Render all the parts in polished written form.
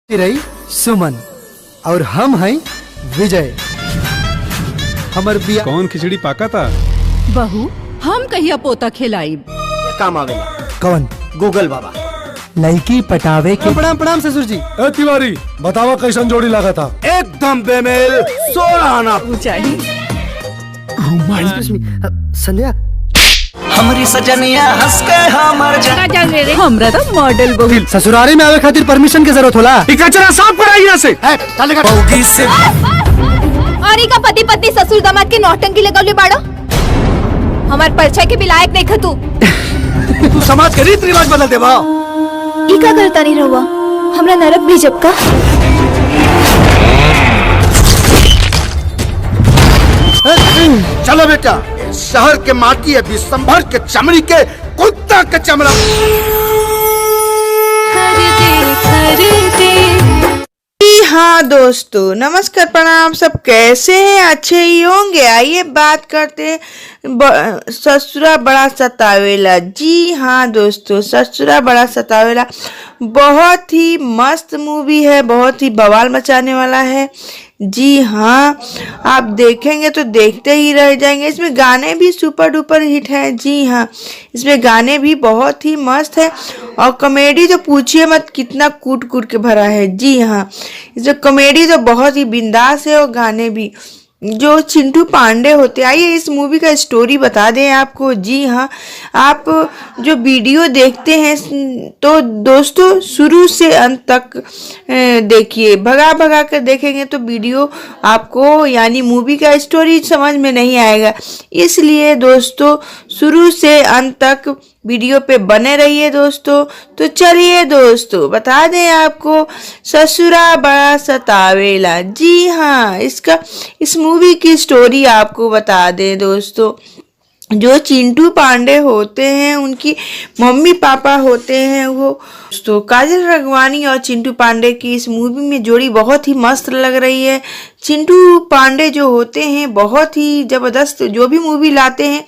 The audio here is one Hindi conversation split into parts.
रही सुमन और हम हैं विजय। हमर बिया कौन खिचड़ी पाका था? बहू हम कहिया पोता खिलाइब। काम आवेला कौन गूगल बाबा। लड़की पटावे के। प्रणाम प्रणाम ससुर जी। ए तिवारी बतावा कैसन जोड़ी लगा था? एकदम बेमेल 16 आना। ऊंचाई संध्या हमारी सजनिया हंस के हमर हमरा तो मॉडल बहू। ससुरारी में आवे खातिर परमिशन की जरूरत होला। कचरा साफ कराई यहाँ से। बौगी से और का पति पत्नी ससुर दामाद के नौटंकी लगौले बाड़ो। हमार परिचय के भी लायक नहीं खतू। तू समाज के रीत रिवाज बदल देवा। ई का करता नहीं रहुआ हमरा नरक भी जबका। चलो बेटा, शहर के माटी है संभर के चमड़ी के कुत्ता के चमड़ा। हाँ दोस्तों, नमस्कार प्रणाम। सब कैसे हैं? अच्छे ही होंगे। आइए बात करते हैं ससुरा बड़ा सतावेला। जी हाँ दोस्तों, ससुरा बड़ा सतावेला बहुत ही मस्त मूवी है, बहुत ही बवाल मचाने वाला है। जी हाँ, आप देखेंगे तो देखते ही रह जाएंगे। इसमें गाने भी सुपर डुपर हिट हैं। जी हाँ, इसमें गाने भी बहुत ही मस्त है और कॉमेडी तो पूछिए मत, कितना कूट कूट के भरा है। जी हाँ, इसमें कॉमेडी तो बहुत ही बिंदास है और गाने भी। जो चिंटू पांडे होते, आइए इस मूवी का स्टोरी बता दें आपको। जी हाँ, आप जो वीडियो देखते हैं तो दोस्तों शुरू से अंत तक देखिए। भगा भगा कर देखेंगे तो वीडियो आपको यानी मूवी का स्टोरी समझ में नहीं आएगा। इसलिए दोस्तों शुरू से अंत तक वीडियो पे बने रहिए दोस्तों। तो चलिए दोस्तों बता दें आपको, ससुरा बड़ा सतावेला। जी हाँ, इस मूवी की स्टोरी आपको बता दें दोस्तों। जो चिंटू पांडे होते हैं, उनकी मम्मी पापा होते हैं वो दोस्तों काजल राघवानी और चिंटू पांडे की इस मूवी में जोड़ी बहुत ही मस्त लग रही है। चिंटू पांडे जो होते हैं बहुत ही जबरदस्त, जो भी मूवी लाते हैं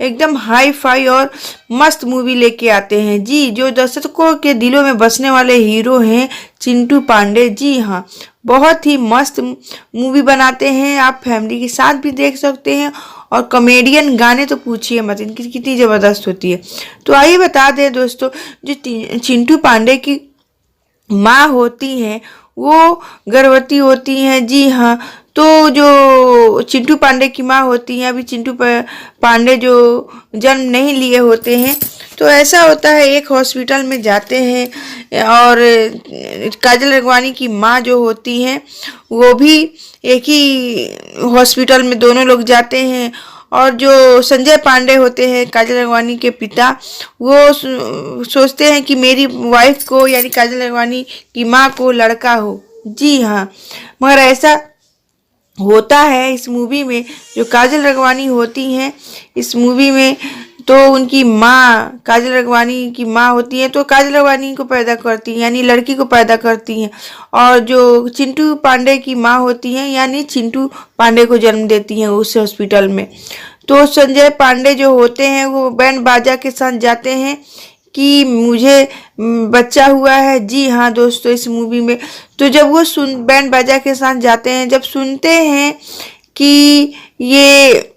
एकदम हाई फाई और मस्त मूवी लेके आते हैं। जी, जो दर्शकों के दिलों में बसने वाले हीरो हैं चिंटू पांडे। जी हाँ, बहुत ही मस्त मूवी बनाते हैं। आप फैमिली के साथ भी देख सकते हैं और कॉमेडियन गाने तो पूछिए मत, इनकी कितनी ज़बरदस्त होती है। तो आइए बता दें दोस्तों, जो चिंटू पांडे की माँ होती हैं वो गर्भवती होती हैं। जी हाँ, तो जो चिंटू पांडे की माँ होती हैं, अभी चिंटू पांडे जो जन्म नहीं लिए होते हैं, तो ऐसा होता है एक हॉस्पिटल में जाते हैं और काजल राघवानी की माँ जो होती हैं वो भी एक ही हॉस्पिटल में दोनों लोग जाते हैं। और जो संजय पांडे होते हैं काजल राघवानी के पिता, वो सोचते हैं कि मेरी वाइफ को यानी काजल राघवानी की माँ को लड़का हो। जी हाँ, मगर ऐसा होता है इस मूवी में। जो काजल राघवानी होती हैं इस मूवी में, तो उनकी माँ काजल राघवानी की माँ होती है, तो काजल राघवानी को पैदा करती हैं यानी लड़की को पैदा करती हैं। और जो चिंटू पांडे की माँ होती हैं यानी चिंटू पांडे को जन्म देती हैं उस हॉस्पिटल में। तो संजय पांडे जो होते हैं वो बैंड बाजा के साथ जाते हैं कि मुझे बच्चा हुआ है। जी हाँ दोस्तों, इस मूवी में तो जब वो बैंड बाजा के साथ जाते हैं, जब सुनते हैं कि ये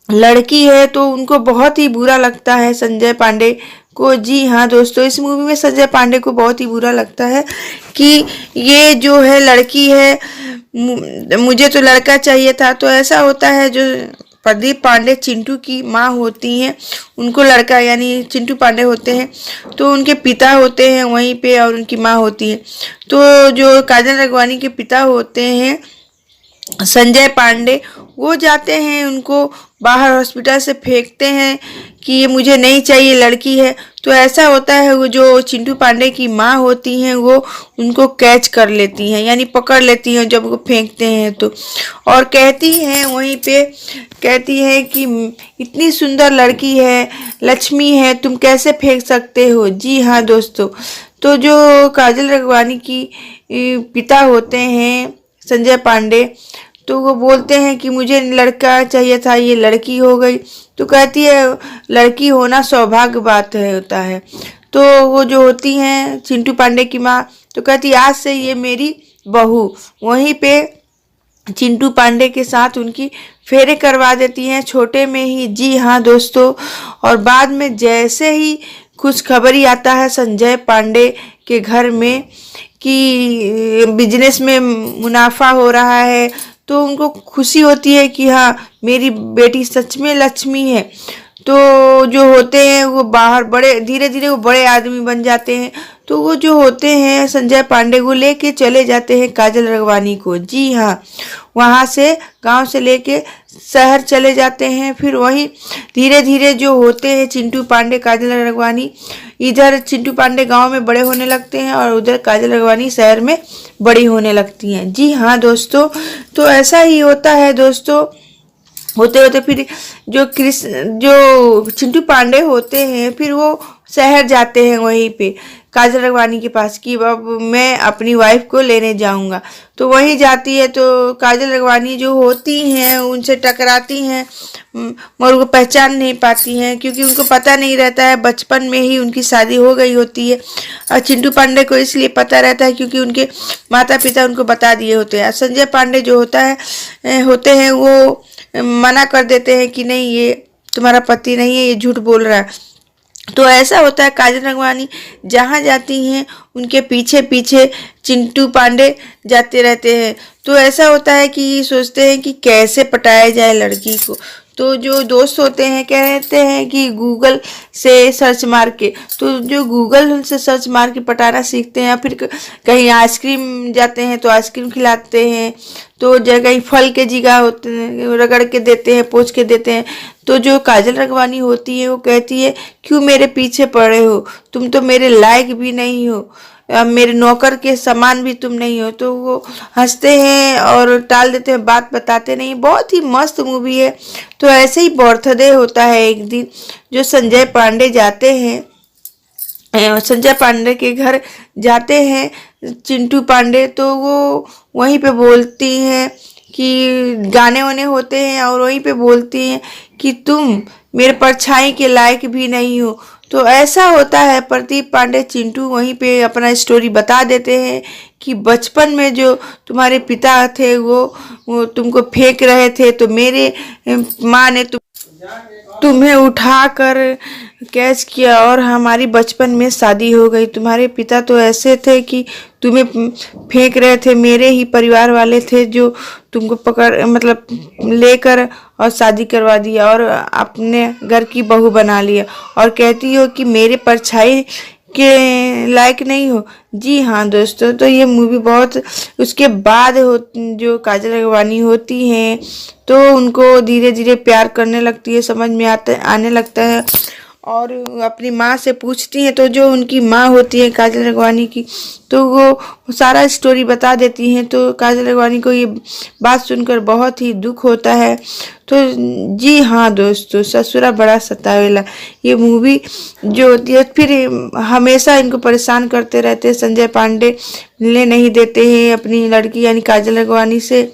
लड़की है तो उनको बहुत ही बुरा लगता है संजय पांडे को। जी हाँ दोस्तों, इस मूवी में संजय पांडे को बहुत ही बुरा लगता है कि ये जो है लड़की है, मुझे तो लड़का चाहिए था। तो ऐसा होता है, जो प्रदीप पांडे चिंटू की माँ होती हैं उनको लड़का यानी चिंटू पांडे होते हैं, तो उनके पिता होते हैं वहीं पे और उनकी माँ होती है। तो जो काजल राघवानी के पिता होते हैं संजय पांडे, वो जाते हैं उनको बाहर हॉस्पिटल से फेंकते हैं कि ये मुझे नहीं चाहिए, लड़की है। तो ऐसा होता है, वो जो चिंटू पांडे की माँ होती हैं वो उनको कैच कर लेती हैं यानी पकड़ लेती हैं जब वो फेंकते हैं तो, और कहती हैं वहीं पे, कहती है कि इतनी सुंदर लड़की है, लक्ष्मी है, तुम कैसे फेंक सकते हो। जी हाँ दोस्तों, तो जो काजल राघवानी की पिता होते हैं संजय पांडे, तो वो बोलते हैं कि मुझे लड़का चाहिए था, ये लड़की हो गई। तो कहती है लड़की होना सौभाग्य बात है होता है। तो वो जो होती हैं चिंटू पांडे की माँ, तो कहती आज से ये मेरी बहू। वहीं पे चिंटू पांडे के साथ उनकी फेरे करवा देती हैं छोटे में ही। जी हाँ दोस्तों, और बाद में जैसे ही खुशखबरी आता है संजय पांडे के घर में कि बिजनेस में मुनाफा हो रहा है, तो उनको खुशी होती है कि हाँ मेरी बेटी सच में लक्ष्मी है। तो जो होते हैं वो बाहर बड़े धीरे धीरे वो बड़े आदमी बन जाते हैं। तो वो जो होते हैं संजय पांडे को लेके चले जाते हैं काजल रगवानी को। जी हाँ, वहाँ से गांव से लेके शहर चले जाते हैं। फिर वहीं धीरे धीरे जो होते हैं चिंटू पांडे काजल रगवानी, इधर चिंटू पांडे गांव में बड़े होने लगते हैं और उधर काजल रगवानी शहर में बड़ी होने लगती हैं। जी हाँ दोस्तों, तो ऐसा ही होता है दोस्तों। होते होते फिर जो चिंटू पांडे होते हैं फिर वो शहर जाते हैं वहीं पे काजल रगवानी के पास कि अब मैं अपनी वाइफ को लेने जाऊंगा। तो वहीं जाती है तो काजल रगवानी जो होती हैं उनसे टकराती हैं, मगर उनको पहचान नहीं पाती हैं क्योंकि उनको पता नहीं रहता है, बचपन में ही उनकी शादी हो गई होती है। और चिंटू पांडे को इसलिए पता रहता है क्योंकि उनके माता पिता उनको बता दिए होते हैं। संजय पांडे जो होते हैं वो मना कर देते हैं कि नहीं ये तुम्हारा पति नहीं है, ये झूठ बोल रहा है। तो ऐसा होता है काजल रगवानी जहाँ जाती हैं उनके पीछे पीछे चिंटू पांडे जाते रहते हैं। तो ऐसा होता है कि सोचते हैं कि कैसे पटाया जाए लड़की को। तो जो दोस्त होते हैं कहते हैं कि गूगल से सर्च मार के, तो जो गूगल से सर्च मार के पटाना सीखते हैं। फिर कहीं आइसक्रीम जाते हैं तो आइसक्रीम खिलाते हैं, तो कहीं फल के जिगा होते हैं रगड़ के देते हैं, पोंछ के देते हैं। तो जो काजल रगवानी होती है वो कहती है क्यों मेरे पीछे पड़े हो, तुम तो मेरे लायक भी नहीं हो, मेरे नौकर के समान भी तुम नहीं हो। तो वो हंसते हैं और टाल देते हैं, बात बताते नहीं। बहुत ही मस्त मूवी है। तो ऐसे ही बर्थडे होता है एक दिन, जो संजय पांडे जाते हैं, संजय पांडे के घर जाते हैं चिंटू पांडे। तो वो वहीं पे बोलती हैं कि गाने वाने होते हैं और वहीं पे बोलती हैं कि तुम मेरे परछाई के लायक भी नहीं हो। तो ऐसा होता है। प्रदीप पांडे चिंटू वहीं पे अपना स्टोरी बता देते हैं कि बचपन में जो तुम्हारे पिता थे वो तुमको फेंक रहे थे, तो मेरे माँ ने तुम्हें उठाकर कैच किया और हमारी बचपन में शादी हो गई। तुम्हारे पिता तो ऐसे थे कि तुम्हें फेंक रहे थे, मेरे ही परिवार वाले थे जो तुमको लेकर और शादी करवा दिया और अपने घर की बहू बना लिया, और कहती हो कि मेरे परछाई के लायक नहीं हो। जी हाँ दोस्तों, तो ये मूवी बहुत उसके बाद जो काजल रगवानी होती हैं तो उनको धीरे धीरे प्यार करने लगती है, समझ में आने लगता है और अपनी माँ से पूछती हैं। तो जो उनकी माँ होती है काजल रगवानी की, तो वो सारा स्टोरी बता देती हैं। तो काजल रगवानी को ये बात सुनकर बहुत ही दुख होता है। तो जी हाँ दोस्तों, ससुरा बड़ा सतावेला ये मूवी जो होती है, फिर हमेशा इनको परेशान करते रहते हैं। संजय पांडे मिलने नहीं देते हैं अपनी लड़की यानी काजल रगवानी से।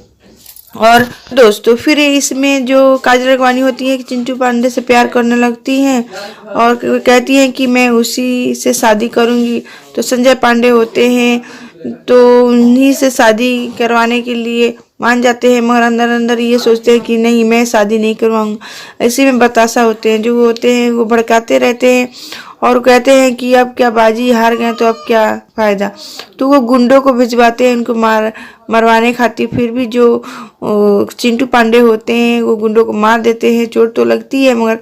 और दोस्तों फिर इसमें जो काजल रगवानी होती है कि चिंटू पांडे से प्यार करने लगती हैं और कहती हैं कि मैं उसी से शादी करूंगी। तो संजय पांडे होते हैं तो उन्हीं से शादी करवाने के लिए मान जाते हैं, मगर अंदर अंदर ये सोचते हैं कि नहीं मैं शादी नहीं करवाऊंगा। ऐसे में बतासा होते हैं जो होते हैं वो भड़काते रहते हैं और कहते हैं कि अब क्या बाजी हार गए तो अब क्या फ़ायदा। तो वो गुंडों को भिजवाते हैं उनको मरवाने खातिर। फिर भी जो चिंटू पांडे होते हैं वो गुंडों को मार देते हैं, चोट तो लगती है मगर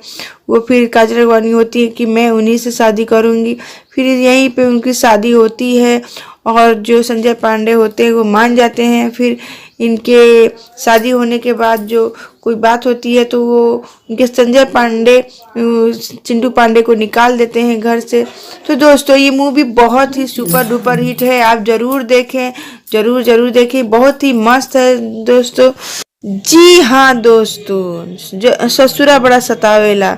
वो फिर काजल रगवानी होती है कि मैं उन्हीं से शादी करूंगी। फिर यहीं पे उनकी शादी होती है और जो संजय पांडे होते हैं वो मान जाते हैं। फिर इनके शादी होने के बाद जो कोई बात होती है तो वो उनके संजय पांडे चिंटू पांडे को निकाल देते हैं घर से। तो दोस्तों ये मूवी बहुत ही सुपर डुपर हिट है, आप जरूर देखें, जरूर देखें, बहुत ही मस्त है दोस्तों। जी हाँ दोस्तों, ससुरा बड़ा सतावेला।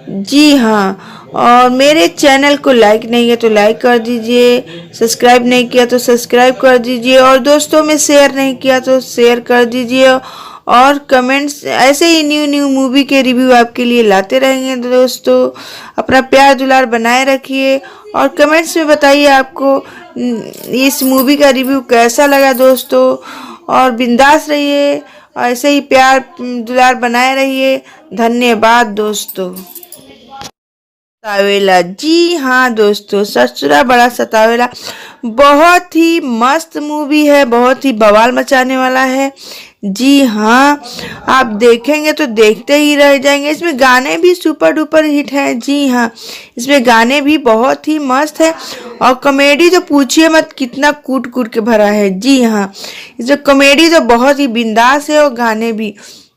जी हाँ, और मेरे चैनल को लाइक नहीं किया तो लाइक कर दीजिए, सब्सक्राइब नहीं किया तो सब्सक्राइब कर दीजिए और दोस्तों में शेयर नहीं किया तो शेयर कर दीजिए और कमेंट्स ऐसे ही न्यू न्यू मूवी के रिव्यू आपके लिए लाते रहेंगे दोस्तों। अपना प्यार दुलार बनाए रखिए और कमेंट्स में बताइए आपको इस मूवी का रिव्यू कैसा लगा दोस्तों। और बिंदास रहिए, ऐसे ही प्यार दुलार बनाए रहिए। धन्यवाद दोस्तों। सतावेला, जी हाँ दोस्तों, ससुरा बड़ा सतावेला बहुत ही मस्त मूवी है, बहुत ही बवाल मचाने वाला है। जी हाँ, आप देखेंगे तो देखते ही रह जाएंगे। इसमें गाने भी सुपर डुपर हिट हैं। जी हाँ, इसमें गाने भी बहुत ही मस्त है और कॉमेडी तो पूछिए मत, कितना कूट कूट के भरा है। जी हाँ, इसमें कॉमेडी तो बहुत ही बिंदास है और गाने भी।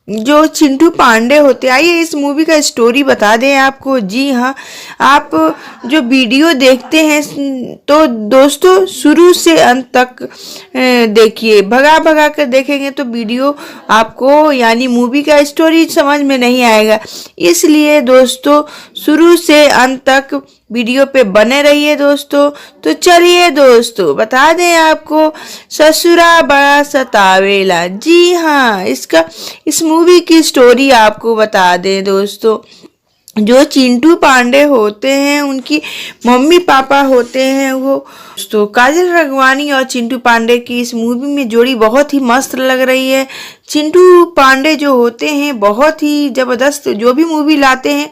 जो चिंटू पांडे होते, आइए इस मूवी का स्टोरी बता दें आपको। जी हाँ, आप जो वीडियो देखते हैं तो दोस्तों शुरू से अंत तक देखिए, भगा भगा कर देखेंगे तो वीडियो आपको यानी मूवी का स्टोरी समझ में नहीं आएगा। इसलिए दोस्तों शुरू से अंत तक वीडियो पे बने रहिए दोस्तों। तो चलिए दोस्तों बता दें आपको, ससुरा बड़ा सतावेला। जी हाँ, इस मूवी की स्टोरी आपको बता दें दोस्तों। जो चिंटू पांडे होते हैं, उनकी मम्मी पापा होते हैं वो तो काजल राघवानी और चिंटू पांडे की इस मूवी में जोड़ी बहुत ही मस्त लग रही है। चिंटू पांडे जो होते हैं बहुत ही ज़बरदस्त, जो भी मूवी लाते हैं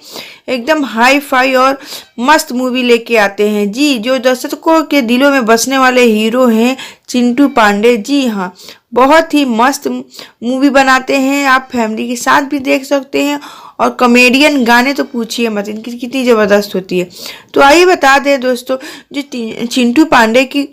एकदम हाई फाई और मस्त मूवी लेके आते हैं। जी, जो दर्शकों के दिलों में बसने वाले हीरो हैं चिंटू पांडे। जी हाँ, बहुत ही मस्त मूवी बनाते हैं, आप फैमिली के साथ भी देख सकते हैं। और कॉमेडियन गाने तो पूछिए मत, इनकी कितनी ज़बरदस्त होती है। तो आइए बता दें दोस्तों, जो चिंटू पांडे की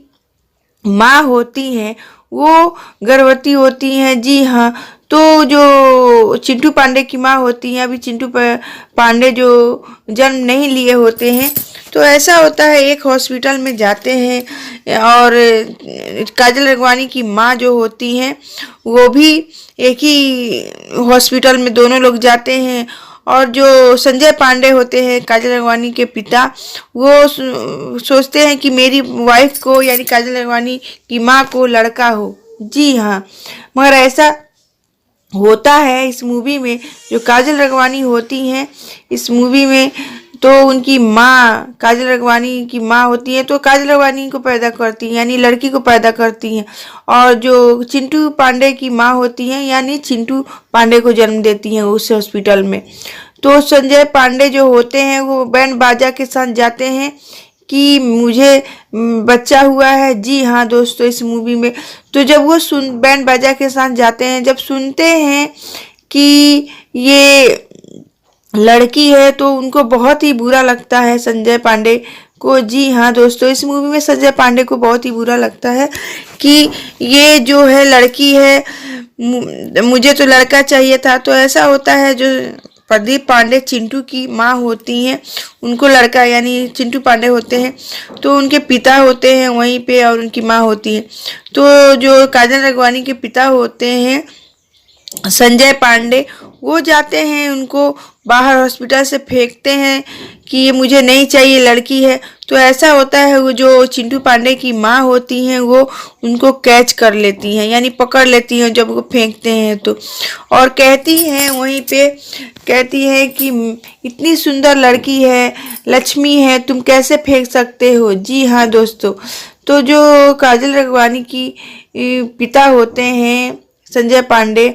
माँ होती हैं वो गर्भवती होती हैं। जी हाँ, तो जो चिंटू पांडे की माँ होती हैं, अभी चिंटू पांडे जो जन्म नहीं लिए होते हैं, तो ऐसा होता है एक हॉस्पिटल में जाते हैं और काजल राघवानी की माँ जो होती हैं वो भी एक ही हॉस्पिटल में दोनों लोग जाते हैं। और जो संजय पांडे होते हैं काजल राघवानी के पिता, वो सोचते हैं कि मेरी वाइफ को यानी काजल राघवानी की माँ को लड़का हो। जी हाँ, मगर ऐसा होता है इस मूवी में। जो काजल राघवानी होती हैं इस मूवी में, तो उनकी माँ काजल राघवानी की माँ होती है, तो काजल राघवानी को पैदा करती हैं यानी लड़की को पैदा करती हैं। और जो चिंटू पांडे की माँ होती हैं यानी चिंटू पांडे को जन्म देती हैं उस हॉस्पिटल में। तो संजय पांडे जो होते हैं वो बैंड बाजा के साथ जाते हैं कि मुझे बच्चा हुआ है। जी हाँ दोस्तों, इस मूवी में तो जब वो बैंड बाजा के साथ जाते हैं, जब सुनते हैं कि ये लड़की है तो उनको बहुत ही बुरा लगता है संजय पांडे को। जी हाँ दोस्तों, इस मूवी में संजय पांडे को बहुत ही बुरा लगता है कि ये जो है लड़की है, मुझे तो लड़का चाहिए था। तो ऐसा होता है, जो प्रदीप पांडे चिंटू की माँ होती हैं उनको लड़का यानी चिंटू पांडे होते हैं, तो उनके पिता होते हैं वहीं पे और उनकी माँ होती है। तो जो काजल राघवानी के पिता होते हैं संजय पांडे, वो जाते हैं उनको बाहर हॉस्पिटल से फेंकते हैं कि ये मुझे नहीं चाहिए, लड़की है। तो ऐसा होता है, वो जो चिंटू पांडे की माँ होती हैं वो उनको कैच कर लेती हैं यानी पकड़ लेती हैं जब वो फेंकते हैं तो, और कहती हैं वहीं पे, कहती हैं कि इतनी सुंदर लड़की है, लक्ष्मी है, तुम कैसे फेंक सकते हो। जी हाँ दोस्तों, तो जो काजल राघवानी की पिता होते हैं संजय पांडे,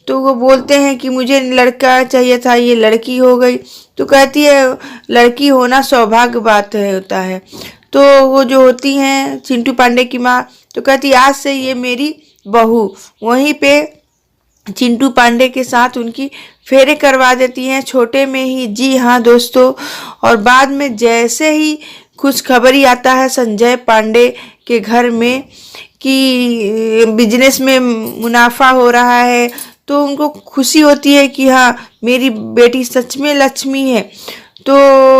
तो वो बोलते हैं कि मुझे लड़का चाहिए था, ये लड़की हो गई। तो कहती है लड़की होना सौभाग्य बात है होता है। तो वो जो होती हैं चिंटू पांडे की माँ, तो कहती आज से ये मेरी बहू। वहीं पे चिंटू पांडे के साथ उनकी फेरे करवा देती हैं छोटे में ही। जी हाँ दोस्तों, और बाद में जैसे ही खुशखबरी आता है संजय पांडे के घर में कि बिजनेस में मुनाफा हो रहा है, तो उनको खुशी होती है कि हाँ मेरी बेटी सच में लक्ष्मी है। तो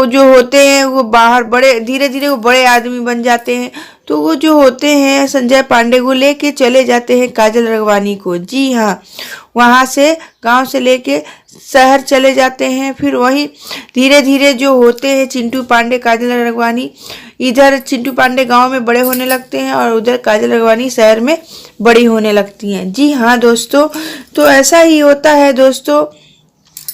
जो होते हैं वो बाहर बड़े धीरे धीरे वो बड़े आदमी बन जाते हैं। तो वो जो होते हैं संजय पांडे को लेके चले जाते हैं काजल राघवानी को। जी हाँ, वहाँ से गांव से लेके शहर चले जाते हैं। फिर वहीं धीरे धीरे जो होते हैं चिंटू पांडे काजल राघवानी इधर चिंटू पांडे गांव में बड़े होने लगते हैं और उधर काजल राघवानी शहर में बड़ी होने लगती हैं। जी हाँ दोस्तों, तो ऐसा ही होता है दोस्तों।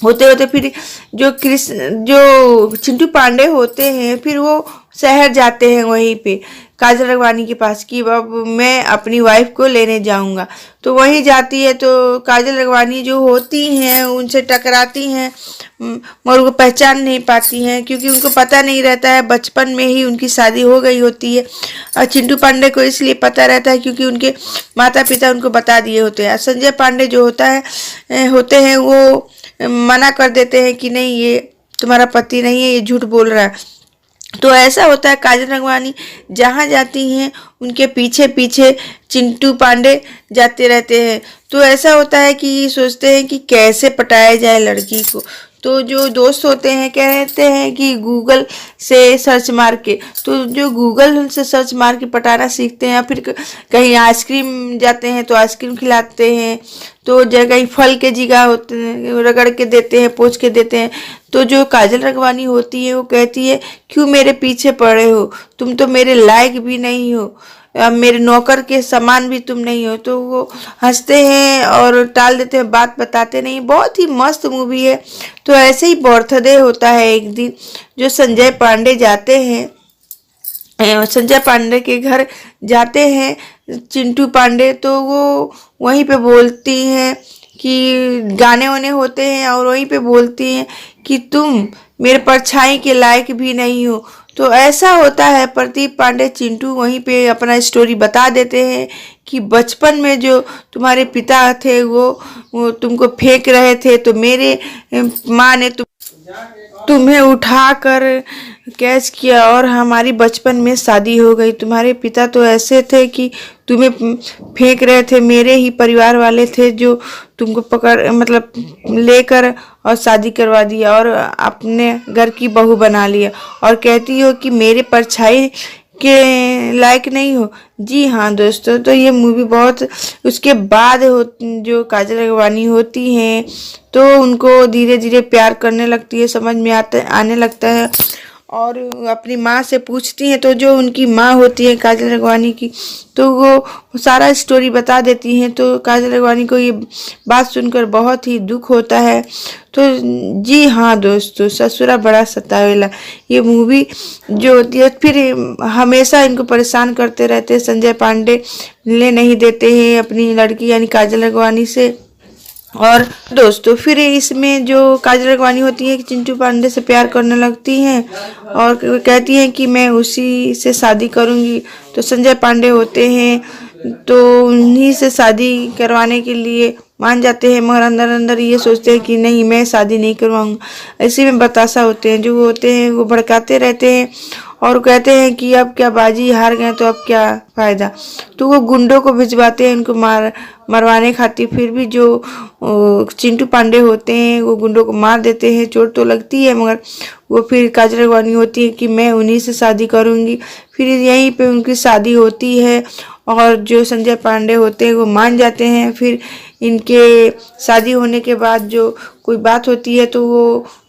होते होते फिर जो चिंटू पांडे होते हैं फिर वो शहर जाते हैं वहीं पे काजल राघवानी के पास कि अब मैं अपनी वाइफ को लेने जाऊंगा। तो वहीं जाती है तो काजल राघवानी जो होती हैं उनसे टकराती हैं मगर उनको पहचान नहीं पाती हैं क्योंकि उनको पता नहीं रहता है, बचपन में ही उनकी शादी हो गई होती है। और चिंटू पांडे को इसलिए पता रहता है क्योंकि उनके माता पिता उनको बता दिए होते हैं। संजय पांडे जो होते हैं वो मना कर देते हैं कि नहीं ये तुम्हारा पति नहीं है, ये झूठ बोल रहा है। तो ऐसा होता है काजल राघवानी जहाँ जाती हैं उनके पीछे पीछे चिंटू पांडे जाते रहते हैं। तो ऐसा होता है कि सोचते हैं कि कैसे पटाया जाए लड़की को। तो जो दोस्त होते हैं कहते हैं कि गूगल से सर्च मार के, तो जो गूगल से सर्च मार के पटाना सीखते हैं। फिर कहीं आइसक्रीम जाते हैं तो आइसक्रीम खिलाते हैं, तो कहीं फल के जिगा होते हैं रगड़ के देते हैं, पोंछ के देते हैं। तो जो काजल राघवानी होती है वो कहती है क्यों मेरे पीछे पड़े हो, तुम तो मेरे लायक भी नहीं हो, मेरे नौकर के समान भी तुम नहीं हो। तो वो हंसते हैं और टाल देते हैं, बात बताते नहीं। बहुत ही मस्त मूवी है। तो ऐसे ही बर्थडे होता है एक दिन, जो संजय पांडे जाते हैं, संजय पांडे के घर जाते हैं चिंटू पांडे। तो वो वहीं पे बोलती हैं कि गाने वाने होते हैं और वहीं पे बोलती हैं कि तुम मेरे परछाई के लायक भी नहीं हो। तो ऐसा होता है। प्रदीप पांडे चिंटू वहीं पे अपना स्टोरी बता देते हैं कि बचपन में जो तुम्हारे पिता थे वो तुमको फेंक रहे थे, तो मेरे माँ ने तुम्हें उठाकर कैच किया और हमारी बचपन में शादी हो गई। तुम्हारे पिता तो ऐसे थे कि तुम्हें फेंक रहे थे, मेरे ही परिवार वाले थे जो तुमको लेकर और शादी करवा दिया और अपने घर की बहू बना लिया और कहती हो कि मेरे परछाई के लायक नहीं हो। जी हाँ दोस्तों, तो ये मूवी बहुत उसके बाद जो काजल राघवानी होती हैं तो उनको धीरे धीरे प्यार करने लगती है, समझ में आने लगता है और अपनी माँ से पूछती हैं। तो जो उनकी माँ होती है काजल राघवानी की, तो वो सारा स्टोरी बता देती हैं। तो काजल राघवानी को ये बात सुनकर बहुत ही दुख होता है। तो जी हाँ दोस्तों, ससुरा बड़ा सतावेला ये मूवी जो होती है, फिर हमेशा इनको परेशान करते रहते हैं। संजय पांडे मिलने नहीं देते हैं अपनी लड़की यानी काजल राघवानी से। और दोस्तों फिर इसमें जो काजल राघवानी होती है कि चिंटू पांडे से प्यार करने लगती हैं और कहती हैं कि मैं उसी से शादी करूंगी। तो संजय पांडे होते हैं तो उन्हीं से शादी करवाने के लिए मान जाते हैं, मगर अंदर अंदर ये सोचते हैं कि नहीं मैं शादी नहीं करवाऊंगा। ऐसे में बतासा होते हैं, जो होते हैं वो भड़काते रहते हैं और कहते हैं कि अब क्या बाजी हार गए तो अब क्या फ़ायदा। तो वो गुंडों को भिजवाते हैं इनको मरवाने खातिर। फिर भी जो चिंटू पांडे होते हैं वो गुंडों को मार देते हैं, चोट तो लगती है मगर वो फिर काजल राघवानी होती है कि मैं उन्हीं से शादी करूंगी। फिर यहीं पे उनकी शादी होती है और जो संजय पांडे होते हैं वो मान जाते हैं। फिर इनके शादी होने के बाद जो कोई बात होती है तो वो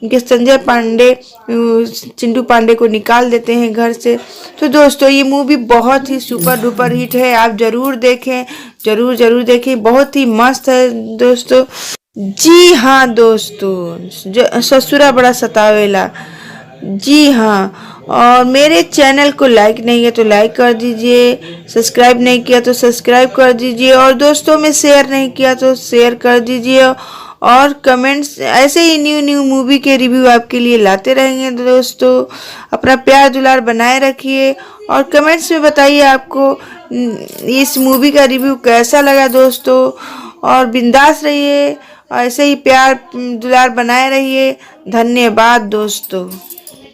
उनके संजय पांडे चिंटू पांडे को निकाल देते हैं घर से। तो दोस्तों ये मूवी बहुत ही सुपर डुपर हिट है, आप जरूर देखें, जरूर देखें, बहुत ही मस्त है दोस्तों। जी हाँ दोस्तों, ससुरा बड़ा सतावेला। जी हाँ, और मेरे चैनल को लाइक नहीं है तो लाइक कर दीजिए, सब्सक्राइब नहीं किया तो सब्सक्राइब कर दीजिए और दोस्तों में शेयर नहीं किया तो शेयर कर दीजिए। और कमेंट्स ऐसे ही न्यू मूवी के रिव्यू आपके लिए लाते रहेंगे दोस्तों। अपना प्यार दुलार बनाए रखिए और कमेंट्स में बताइए आपको इस मूवी का रिव्यू कैसा लगा दोस्तों। और बिंदास रहिए, ऐसे ही प्यार दुलार बनाए रहिए। धन्यवाद दोस्तों।